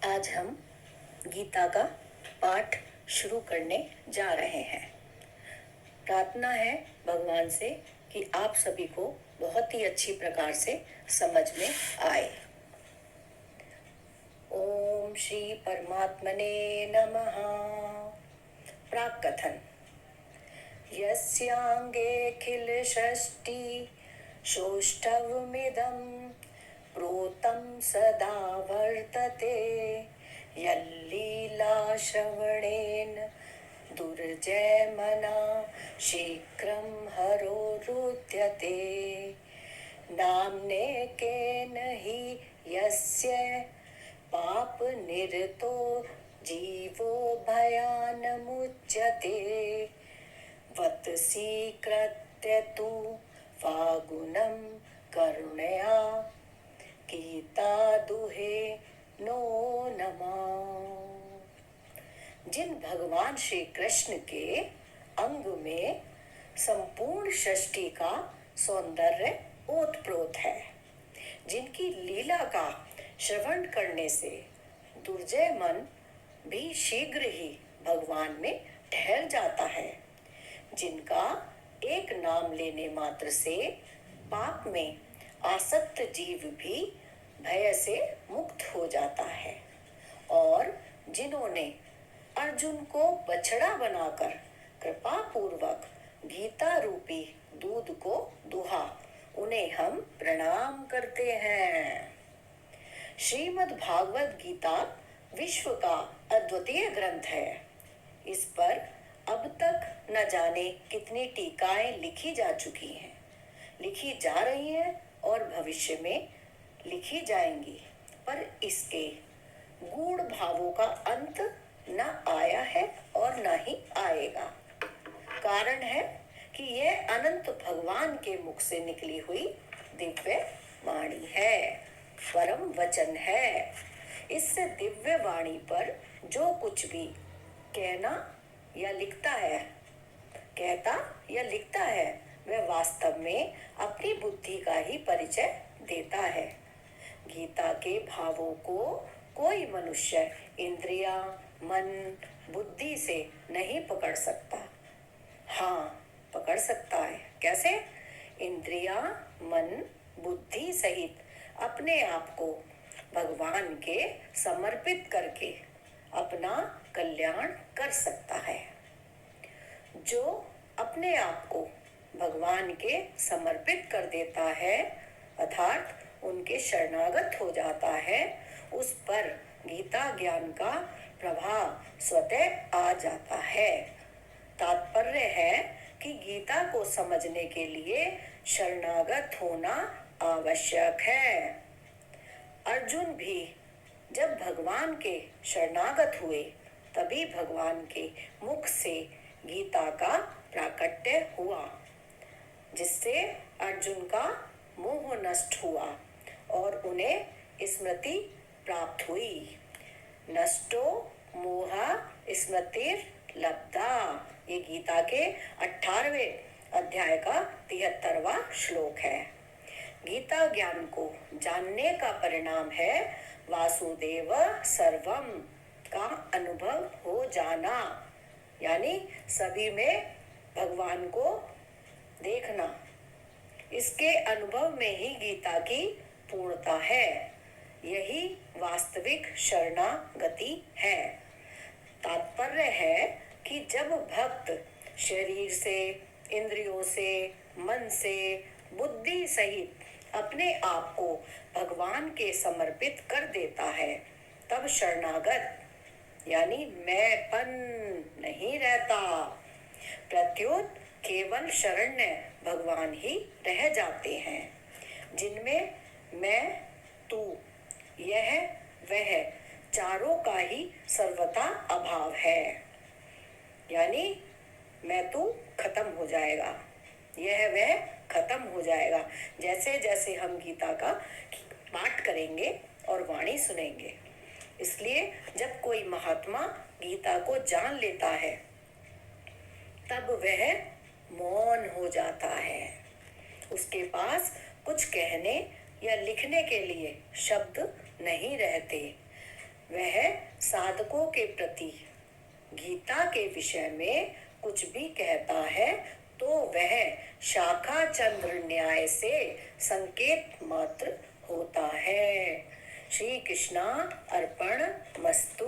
आज हम गीता का पाठ शुरू करने जा रहे हैं। प्रार्थना है भगवान से कि आप सभी को बहुत ही अच्छी प्रकार से समझ में आए। ओम श्री परमात्मने नमः। प्राक कथन। यस्यांगेऽखिल षष्टि शोष्ठवमिदं प्रोतं सदा वर्तते यल्लीला श्रवणेन दुर्जयमना शीघ्रं हरोरुध्यते नाम्नेकेन हि यस्य पापनिरतो जीवो भयान्मुच्यते वत्सीकृत्य तु फागुनं करुणया गीता दुहे नो नमः। जिन भगवान श्री कृष्ण के अंग में संपूर्ण षष्टि का सौंदर्य ओतप्रोत है, जिनकी लीला का श्रवण करने से दुर्जय मन भी शीघ्र ही भगवान में ठहर जाता है, जिनका एक नाम लेने मात्र से पाप में आसक्त जीव भी भय से मुक्त हो जाता है, और जिन्होंने अर्जुन को बछड़ा बनाकर कृपा पूर्वक गीता रूपी दूध को दुहा, उन्हें हम प्रणाम करते हैं। श्रीमद् भागवत गीता विश्व का अद्वितीय ग्रंथ है। इस पर अब तक न जाने कितनी टीकाएं लिखी जा चुकी हैं, लिखी जा रही हैं और भविष्य में लिखी जाएंगी, पर इसके गूढ़ भावों का अंत न आया है और न ही आएगा। कारण है कि यह अनंत भगवान के मुख से निकली हुई दिव्य वाणी है, परम वचन है। इस दिव्य वाणी पर जो कुछ भी कहता या लिखता है वह वास्तव में अपनी बुद्धि का ही परिचय देता है। गीता के भावों को कोई मनुष्य इंद्रिया, मन, बुद्धि से नहीं पकड़ सकता। हाँ, पकड़ सकता है। कैसे? इंद्रिया, मन, बुद्धि सहित अपने आप को भगवान के समर्पित करके अपना कल्याण कर सकता है। जो अपने आप को भगवान के समर्पित कर देता है, अर्थात उनके शरणागत हो जाता है, उस पर गीता ज्ञान का प्रभाव स्वतः आ जाता है। तात्पर्य है कि गीता को समझने के लिए शरणागत होना आवश्यक है। अर्जुन भी जब भगवान के शरणागत हुए, तभी भगवान के मुख से गीता का प्राकट्य हुआ, जिससे अर्जुन का मोह नष्ट हुआ और उन्हें स्मृति प्राप्त हुई। नष्टो मोह स्मृतिर लब्धा, ये गीता के 18वें अध्याय का 73वां श्लोक है। गीता ज्ञान को जानने का परिणाम है वासुदेव सर्वम का अनुभव हो जाना, यानी सभी में भगवान को देखना। इसके अनुभव में ही गीता की पूर्णता है। यही वास्तविक शरणागति है। तात्पर्य है कि जब भक्त शरीर से, इंद्रियों से, मन से, बुद्धि सहित अपने आप को भगवान के समर्पित कर देता है, तब शरणागत यानी मैंपन नहीं रहता। प्रत्युत केवल शरण्य भगवान ही रह जाते हैं, जिनमें मैं, तू, यह, वह चारों का ही सर्वथा अभाव है। यानी मैं, तू खत्म हो जाएगा, यह वह खत्म हो जाएगा, जैसे जैसे हम गीता का पाठ करेंगे और वाणी सुनेंगे। इसलिए जब कोई महात्मा गीता को जान लेता है, तब वह मौन हो जाता है। उसके पास कुछ कहने या लिखने के लिए शब्द नहीं रहते। वह साधकों के प्रति गीता के विषय में कुछ भी कहता है तो वह शाखा चंद्र न्याय से संकेत मात्र होता है। श्री कृष्णा अर्पण मस्तु।